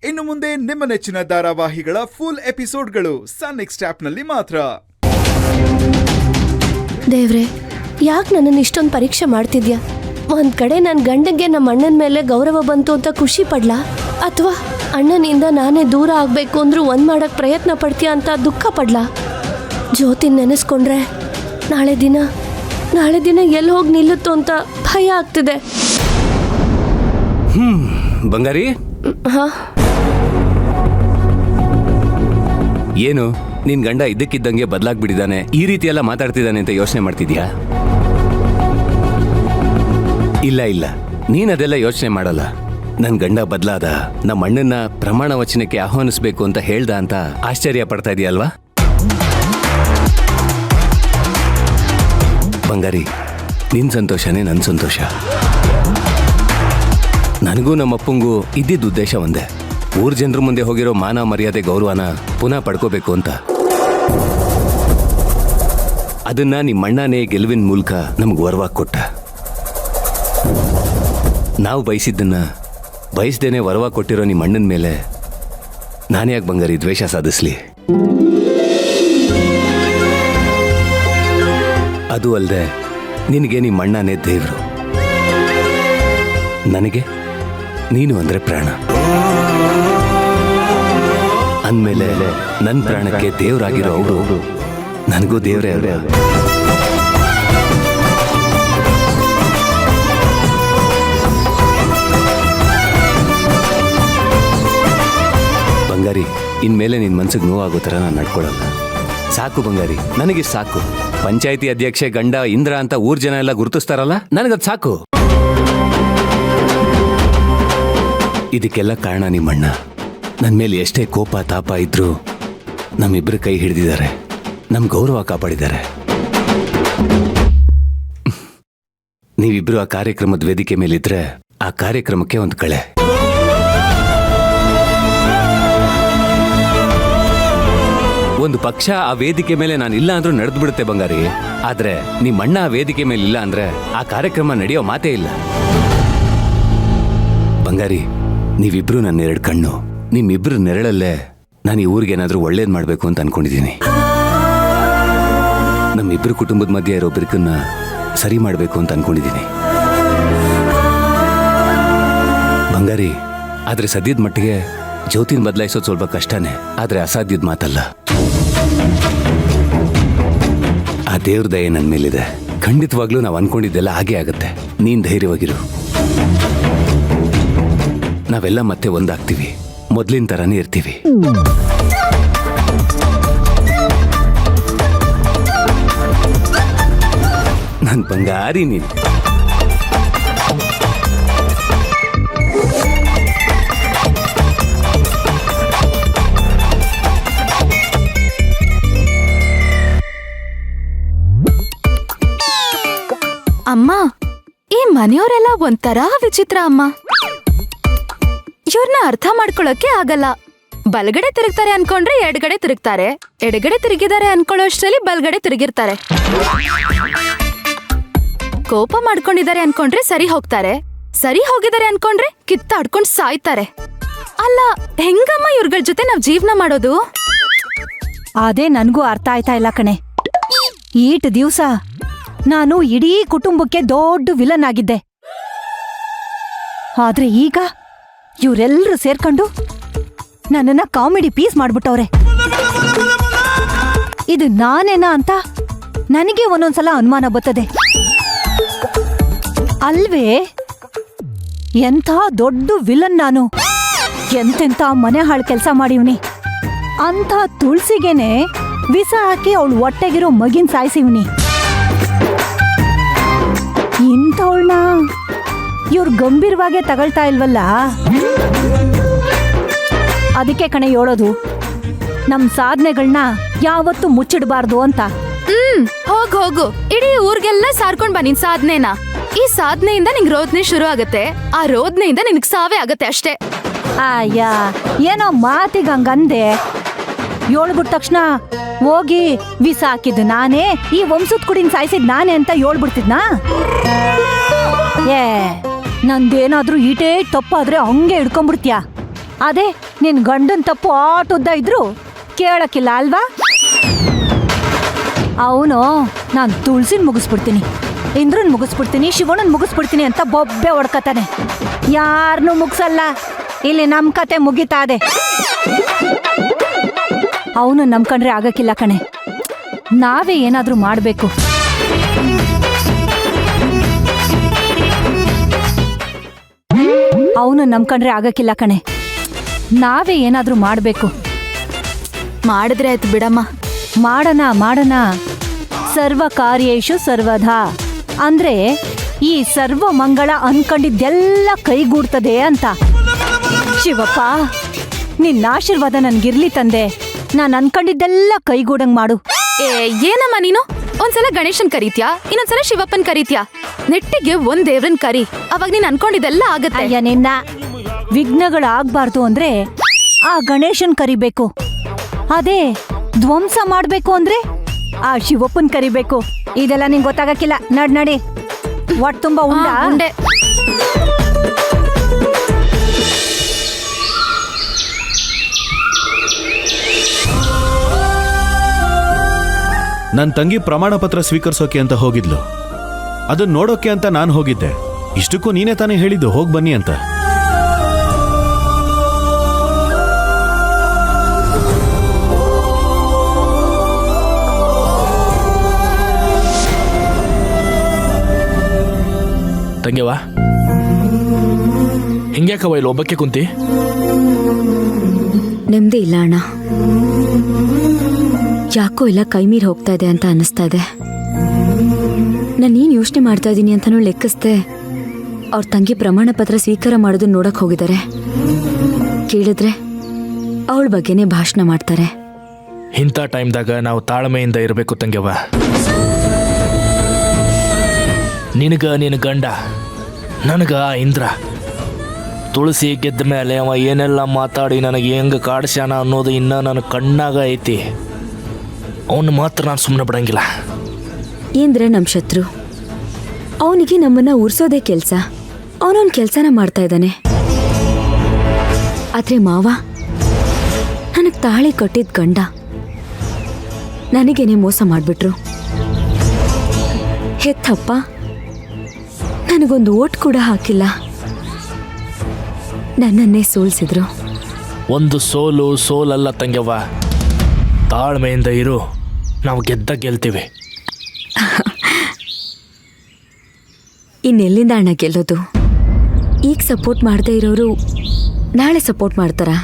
ಇನ್ನು ಮುಂದೆ ನಿಮ್ಮ ನೆಚ್ಚಿನ ಧಾರಾವಾಹಿಗಳ ಫುಲ್ ಎಪಿಸೋಡ್ಗಳು ಸನ್ ನೆಕ್ಸ್ಟ್ ಆಪ್ನಲ್ಲಿ ಮಾತ್ರ. ದೇವ್ರೆ, ಯಾಕೆ ನನ್ನನ್ನು ಇಷ್ಟೊಂದು ಪರೀಕ್ಷೆ ಮಾಡ್ತಿದ್ಯಾ? ಒಂದ್ ಕಡೆ ನನ್ನ ಗಂಡಂಗೆ ನಮ್ಮ ಅಣ್ಣನ ಮೇಲೆ ಗೌರವ ಬಂತು ಅಂತ ಖುಷಿ ಪಡ್ಲಾ, ಅಥವಾ ಅಣ್ಣನಿಂದ ನಾನೇ ದೂರ ಆಗ್ಬೇಕು ಅಂದ್ರೂ ಒಂದ್ ಮಾಡಕ್ ಪ್ರಯತ್ನ ಪಡ್ತೀಯ ಅಂತ ದುಃಖ ಪಡ್ಲಾ? ಜ್ಯೋತಿನ್ ನೆನೆಸ್ಕೊಂಡ್ರೆ ನಾಳೆ ದಿನ ಎಲ್ಲಿ ಹೋಗಿ ನಿಲ್ಲುತ್ತೋ ಅಂತ ಭಯ ಆಗ್ತಿದೆ. ಬಂಗಾರಿ, ಏನು ನಿನ್ ಗಂಡ ಇದ್ದಕ್ಕಿದ್ದಂಗೆ ಬದಲಾಗ್ಬಿಟ್ಟಿದ್ದಾನೆ, ಈ ರೀತಿ ಎಲ್ಲ ಮಾತಾಡ್ತಿದ್ದಾನೆ ಅಂತ ಯೋಚನೆ ಮಾಡ್ತಿದ್ಯಾ? ಇಲ್ಲ, ನೀನ್ ಅದೆಲ್ಲ ಯೋಚನೆ ಮಾಡಲ್ಲ. ನನ್ ಗಂಡ ಬದಲಾದ, ನಮ್ಮ ಅಣ್ಣನ ಪ್ರಮಾಣ ವಚನಕ್ಕೆ ಆಹ್ವಾನಿಸ್ಬೇಕು ಅಂತ ಹೇಳ್ದ ಅಂತ ಆಶ್ಚರ್ಯ ಪಡ್ತಾ ಇದೆಯಲ್ವಾ? ಬಂಗಾರಿ, ನಿನ್ ಸಂತೋಷನೇ ನನ್ ಸಂತೋಷ. ನನಗೂ ನಮ್ಮಪ್ಪಂಗೂ ಇದ್ದಿದ್ದ ಉದ್ದೇಶ ಒಂದೇ, ಊರ್ ಜನರ ಮುಂದೆ ಹೋಗಿರೋ ಮಾನ ಮರ್ಯಾದೆ ಗೌರವನ ಪುನಃ ಪಡ್ಕೋಬೇಕು ಅಂತ. ಅದನ್ನ ನಿಮ್ಮಣ್ಣನೇ ಗೆಲುವಿನ ಮೂಲಕ ನಮ್ಗೆ ವರವಾಗಿ ಕೊಟ್ಟ. ನಾವು ಬಯಸಿದ್ದನ್ನ ಬಯಸ್ದೇನೆ ವರವಾಗಿ ಕೊಟ್ಟಿರೋ ನಿಮ್ಮ ಅಣ್ಣನ ಮೇಲೆ ನಾನ್ಯಾಕೆ ಬಂಗಾರಿ ದ್ವೇಷ ಸಾಧಿಸ್ಲಿ? ಅದು ಅಲ್ಲದೆ ನಿನಗೆ ನಿಮ್ಮ ಅಣ್ಣನೇ ದೇವ್ರು, ನನಗೆ ನೀನು ಅಂದ್ರೆ ಪ್ರಾಣ. ಅಂದಮೇಲೆ ನನ್ನ ಪ್ರಾಣಕ್ಕೆ ದೇವರಾಗಿರೋ ಅವರು ನನಗೂ ದೇವರೇ ಅಲ್ವಾ? ಬಂಗಾರಿ, ಇನ್ಮೇಲೆ ನಿನ್ ಮನ್ಸಿಗೆ ನೋವಾಗೋ ಥರ ನಾನು ನಡ್ಕೊಳಲ್ಲ. ಸಾಕು ಬಂಗಾರಿ, ನನಗೆ ಸಾಕು. ಪಂಚಾಯತಿ ಅಧ್ಯಕ್ಷೆ ಗಂಡ ಇಂದ್ರ ಅಂತ ಊರ್ ಜನ ಎಲ್ಲ ಗುರುತಿಸ್ತಾರಲ್ಲ, ನನಗದು ಸಾಕು. ಇದಕ್ಕೆಲ್ಲ ಕಾರಣ ನಿಮ್ಮಣ್ಣ. ನನ್ನ ಮೇಲೆ ಎಷ್ಟೇ ಕೋಪ ತಾಪ ಇದ್ರೂ ನಮ್ಮಿಬ್ಬರು ಕೈ ಹಿಡಿದಿದ್ದಾರೆ, ನಮ್ಮ ಗೌರವ ಕಾಪಾಡಿದ್ದಾರೆ. ನೀವಿಬ್ರು ಆ ಕಾರ್ಯಕ್ರಮದ ವೇದಿಕೆ ಮೇಲಿದ್ರೆ ಆ ಕಾರ್ಯಕ್ರಮಕ್ಕೆ ಒಂದು ಕಳೆ. ಒಂದು ಪಕ್ಷ ಆ ವೇದಿಕೆ ಮೇಲೆ ನಾನು ಇಲ್ಲ ಅಂದ್ರೂ ನಡೆದು ಬಿಡುತ್ತೆ ಬಂಗಾರಿ. ಆದ್ರೆ ನಿಮ್ಮಣ್ಣ ಆ ವೇದಿಕೆ ಮೇಲೆ ಇಲ್ಲ ಅಂದ್ರೆ ಆ ಕಾರ್ಯಕ್ರಮ ನಡೆಯೋ ಮಾತೇ ಇಲ್ಲ. ಬಂಗಾರಿ, ನೀವಿಬ್ರು ನನ್ನ ಎರಡು ಕಣ್ಣು. ನಿಮ್ಮಿಬ್ರು ನೆರಳಲ್ಲೇ ನಾನು ಈ ಊರಿಗೇನಾದ್ರೂ ಒಳ್ಳೇದ್ ಮಾಡ್ಬೇಕು ಅಂತ ಅನ್ಕೊಂಡಿದ್ದೀನಿ. ನಮ್ಮಿಬ್ರು ಕುಟುಂಬದ ಮಧ್ಯೆ ಇರೋ ಬಿರುಕನ್ನ ಸರಿ ಮಾಡ್ಬೇಕು ಅಂತ ಅನ್ಕೊಂಡಿದ್ದೀನಿ ಬಂಗಾರಿ. ಆದ್ರೆ ಸದ್ಯದ ಮಟ್ಟಿಗೆ ಜ್ಯೋತಿನ ಬದಲಾಯಿಸೋದು ಸ್ವಲ್ಪ ಕಷ್ಟನೇ, ಆದ್ರೆ ಅಸಾಧ್ಯದ ಮಾತಲ್ಲ. ಆ ದೇವ್ರ ದಯೆ ನನ್ನ ಮೇಲಿದೆ. ಖಂಡಿತವಾಗ್ಲೂ ನಾವು ಅನ್ಕೊಂಡಿದ್ದೆಲ್ಲ ಹಾಗೆ ಆಗುತ್ತೆ. ನೀನ್ ಧೈರ್ಯವಾಗಿರು. ನಾವೆಲ್ಲ ಮತ್ತೆ ಒಂದಾಗ್ತೀವಿ, ಮೊದ್ಲಿನ ತರಾನೇ ಇರ್ತೀವಿ. ನನ್ ಬಂಗಾರಿ ನೀನು. ಅಮ್ಮ, ಈ ಮನೆಯವರೆಲ್ಲ ಒಂಥರ ವಿಚಿತ್ರ ಅಮ್ಮ. ಇವ್ರನ್ನ ಅರ್ಥ ಮಾಡ್ಕೊಳಕ್ಕೆ ಆಗಲ್ಲ. ಬಲಗಡೆ ತಿರುಗ್ತಾರೆ ಅನ್ಕೊಂಡ್ರೆ ಎಡಗಡೆ ತಿರುಗ್ತಾರೆ, ಎಡಗಡೆ ತಿರುಗಿದ್ದಾರೆ ಅನ್ಕೊಳ್ಳೋಷ್ಟರಲ್ಲಿ ಬಲ್ಗಡೆ ತಿರುಗಿರ್ತಾರೆ. ಕೋಪ ಮಾಡ್ಕೊಂಡಿದ್ದಾರೆ ಅನ್ಕೊಂಡ್ರೆ ಸರಿ ಹೋಗ್ತಾರೆ, ಸರಿ ಹೋಗಿದ್ದಾರೆ ಅನ್ಕೊಂಡ್ರೆ ಕಿತ್ತಾಡ್ಕೊಂಡ್ ಸಾಯ್ತಾರೆ. ಅಲ್ಲ, ಹೆಂಗಮ್ಮ ಇವ್ರಗಳ ಜೊತೆ ನಾವ್ ಜೀವನ ಮಾಡೋದು? ಅದೇ ನನ್ಗೂ ಅರ್ಥ ಆಯ್ತಾ ಇಲ್ಲ ಕಣೆ. ಈಟ್ ದಿವ್ಸ ನಾನು ಇಡೀ ಕುಟುಂಬಕ್ಕೆ ದೊಡ್ಡ ವಿಲನ್ ಆಗಿದ್ದೆ. ಆದ್ರೆ ಈಗ ಇವರೆಲ್ಲರೂ ಸೇರ್ಕೊಂಡು ನನ್ನನ್ನ ಕಾಮಿಡಿ ಪೀಸ್ ಮಾಡ್ಬಿಟ್ಟವ್ರೆ. ಇದು ನಾನೇನಾ ಅಂತ ನನಗೆ ಒಂದೊಂದ್ಸಲ ಅನುಮಾನ ಬರ್ತದೆ ಅಲ್ವೇ? ಎಂಥ ದೊಡ್ಡ ವಿಲನ್ ನಾನು. ಎಂತೆಂಥ ಮನೆ ಹಾಳು ಕೆಲಸ ಮಾಡಿವ್ನಿ. ಅಂಥ ತುಳಸಿಗೆನೆ ವಿಷ ಹಾಕಿ ಅವಳು ಹೊಟ್ಟೆಗಿರೋ ಮಗಿನ್ ಸಾಯಿಸಿವ್ನಿ. ಇಂಥವಳನ್ನ ಇವ್ರು ಗಂಭೀರವಾಗೇ ತಗೊಳ್ತಾ ಇಲ್ವಲ್ಲ. ಅದಕ್ಕೆ ಕಣೆ ಹೇಳೋದು, ನಮ್ ಸಾಧನೆಗಳನ್ನ ಯಾವತ್ತೂ ಮುಚ್ಚಿಡಬಾರ್ದು ಅಂತ. ಹೋಗು, ಇಡೀ ಊರ್ಗೆಲ್ಲ ಸಾರ್ಕೊಂಡ್ ಬಾ ನಿನ್ ಸಾಧನೆನ. ಈ ಸಾಧನೆಯಿಂದ ನಿಂಗ್ ರೋದನೆ ಶುರು ಆಗತ್ತೆ, ಆ ರೋದನೆಯಿಂದ ನಿನಗ್ ಸಾವೇ ಆಗತ್ತೆ ಅಷ್ಟೇ. ಅಯ್ಯ, ಏನೋ ಮಾತಿಗೆ ಹಂಗಂದೆ. ಹೇಳ್ಬಿಟ್ಟ ತಕ್ಷಣ ಹೋಗಿ ವಿಷ ಹಾಕಿದ್ದು ನಾನೇ, ಈ ವಂಶದ ಕುಡಿನ ಸಾಯಿಸಿದ್ ನಾನೇ ಅಂತ ಹೇಳ್ಬಿಡ್ತಿದ್ನಾ? ನಂದೇನಾದ್ರೂ ಈಟೇ ತಪ್ಪಾದ್ರೆ ಹಂಗೆ ಹಿಡ್ಕೊಂಡ್ಬಿಡ್ತೀಯ. ಅದೇ ನಿನ್ ಗಂಡನ್ ತಪ್ಪು ಆಟುದ್ದ ಇದ್ರು ಕೇಳಕ್ಕಿಲ್ಲ ಅಲ್ವಾ? ಅವನು ನಾನು ತುಳಸಿನ್ ಮುಗಿಸ್ಬಿಡ್ತೀನಿ, ಇಂದ್ರನ್ ಮುಗಿಸ್ಬಿಡ್ತೀನಿ, ಶಿವನನ್ ಮುಗಿಸ್ಬಿಡ್ತೀನಿ ಅಂತ ಬೊಬ್ಬೆ ಹೊಡ್ಕತಾನೆ. ಯಾರನ್ನೂ ಮುಗಿಸಲ್ಲ, ಇಲ್ಲಿ ನಮ್ ಕತೆ ಮುಗಿತಾದೆ. ಅವನು ನಂಬ್ಕೊಂಡ್ರೆ ಆಗಕ್ಕಿಲ್ಲ ಕಣೆ, ನಾವೇ ಏನಾದ್ರೂ ಮಾಡ್ಬೇಕು. ಅವನು ನಂಬ್ಕೊಂಡ್ರೆ ಆಗಕ್ಕಿಲ್ಲ ಕಣೆ, ನಾವೇ ಏನಾದ್ರೂ ಮಾಡ್ಬೇಕು. ಮಾಡಿದ್ರೆ ಆಯ್ತು ಬಿಡಮ್ಮ. ಮಾಡೋಣ. ಸರ್ವ ಕಾರ್ಯೇಶು ಸರ್ವದಾ ಅಂದ್ರೆ ಈ ಸರ್ವ ಮಂಗಳ ಅನ್ಕೊಂಡಿದ್ದೆಲ್ಲ ಕೈಗೂಡ್ತದೆ ಅಂತ. ಶಿವಪ್ಪ, ನಿನ್ನ ಆಶೀರ್ವಾದ ನನ್ಗಿರ್ಲಿ ತಂದೆ. ನಾನು ಅನ್ಕೊಂಡಿದ್ದೆಲ್ಲ ಕೈಗೂಡಂಗ್ ಮಾಡು. ಏನಮ್ಮ ನೀನು ಒಂದ್ಸಲ ಗಣೇಶನ್ ಕರೀತ್ಯಾ, ಇನ್ನೊಂದ್ಸಲ ಶಿವಪ್ಪನ್ ಕರೀತ್ಯಾ. ನೆಟ್ಟಿಗೆ ಒಂದ್ ದೇವ್ರನ್ ಕರಿ, ಅವಾಗ ನೀನ್ ಅನ್ಕೊಂಡಿದ್ದೆಲ್ಲ ಆಗತ್ತೆ. ಅಯ್ಯ ನಿನ್ನ, ವಿಘ್ನಗಳಾಗ್ಬಾರ್ದು ಅಂದ್ರೆ ಆ ಗಣೇಶನ್ ಕರಿಬೇಕು. ಅದೇ ಧ್ವಂಸ ಮಾಡ್ಬೇಕು ಅಂದ್ರೆ ಆ ಶಿವಪ್ಪನ್ ಕರಿಬೇಕು. ಇದೆಲ್ಲ ನಿಂಗೆ ಗೊತ್ತಾಗಕ್ಕಿಲ್ಲ. ನಡಿ ಒಟ್ ತುಂಬಾ ಉಂಡೆ. ನನ್ನ ತಂಗಿ ಪ್ರಮಾಣ ಪತ್ರ ಸ್ವೀಕರಿಸೋಕೆ ಅಂತ ಹೋಗಿದ್ಲು. ಅದನ್ನ ನೋಡೋಕೆ ಅಂತ ನಾನು ಹೋಗಿದ್ದೆ. ಇಷ್ಟಕ್ಕೂ ನೀನೇ ತಾನೇ ಹೇಳಿದ್ದು ಹೋಗ್ ಬನ್ನಿ ಅಂತ. ತಂಗ್ಯವ, ಹಿಂಗ್ಯಾಕವ ಇಲ್ಲಿ ಒಬ್ಬಕ್ಕೆ ಕುಂತಿ? ನೆಮ್ಮದಿ ಇಲ್ಲ ಅಣ್ಣ. ಯಾಕೋ ಎಲ್ಲ ಕೈ ಮೀರಿ ಹೋಗ್ತಾ ಇದೆ ಅಂತ ಅನ್ನಿಸ್ತಾ ಇದೆ. ನಾನೇನು ಯೋಚನೆ ಮಾಡ್ತಾ ಇದ್ದೀನಿ ಅಂತನೂ ಲೆಕ್ಕಿಸ್ದೆ. ಅವ್ರ ತಂಗಿ ಪ್ರಮಾಣ ಪತ್ರ ಸ್ವೀಕಾರ ಮಾಡೋದನ್ನ ನೋಡಕ್ ಹೋಗಿದ್ದಾರೆ. ಕೇಳಿದ್ರೆ ಅವಳ ಬಗ್ಗೆನೇ ಭಾಷಣ ಮಾಡ್ತಾರೆ. ಇಂಥ ಟೈಮ್ದಾಗ ನಾವು ತಾಳ್ಮೆಯಿಂದ ಇರಬೇಕು ತಂಗ್ಯವ. ನಿನಗ ನಿನ್ನ ಗಂಡ, ನನಗ ಇಂದ್ರ. ತುಳಸಿ ಗೆದ್ದ ಮೇಲೆ ಅವ ಏನೆಲ್ಲ ಮಾತಾಡಿ ನನಗೆ ಹೆಂಗೆ ಕಾಡ್ಸ್ಯಾನ ಅನ್ನೋದು ಇನ್ನೂ ನನ್ನ ಕಣ್ಣಾಗ ಐತಿ. ಅವನು ಮಾತ್ರ ನಾನು ಸುಮ್ಮನೆ ಬಿಡಂಗಿಲ್ಲ. ಏಂದ್ರೆ ನಮ್ಮ ಶತ್ರು, ಅವನಿಗೆ ನಮ್ಮನ್ನ ಉರ್ಸೋದೇ ಕೆಲಸ. ಅವನೊಂದು ಕೆಲಸನ ಮಾಡ್ತಾ ಇದ್ದಾನೆ. ಆದ್ರೆ ಮಾವ, ನನಗೆ ತಾಳಿ ಕಟ್ಟಿದ ಗಂಡ ನನಗೇನೆ ಮೋಸ ಮಾಡಿಬಿಟ್ರು. ಹೆತ್ತಪ್ಪ ನನಗೊಂದು ಓಟ್ ಕೂಡ ಹಾಕಿಲ್ಲ, ನನ್ನನ್ನೇ ಸೋಲ್ಸಿದ್ರು. ಒಂದು ಸೋಲಲ್ಲ ತಂಗ್ಯವ್ವ. ತಾಳ್ಮೆಯಿಂದ ಇರು, ನಾವು ಗೆಲ್ತೀವಿ. ಇನ್ನೆಲ್ಲಿಂದ ಅಣ್ಣ ಗೆಲ್ಲೋದು? ಈಗ ಸಪೋರ್ಟ್ ಮಾಡದೇ ಇರೋರು ನಾಳೆ ಸಪೋರ್ಟ್ ಮಾಡ್ತಾರಾ?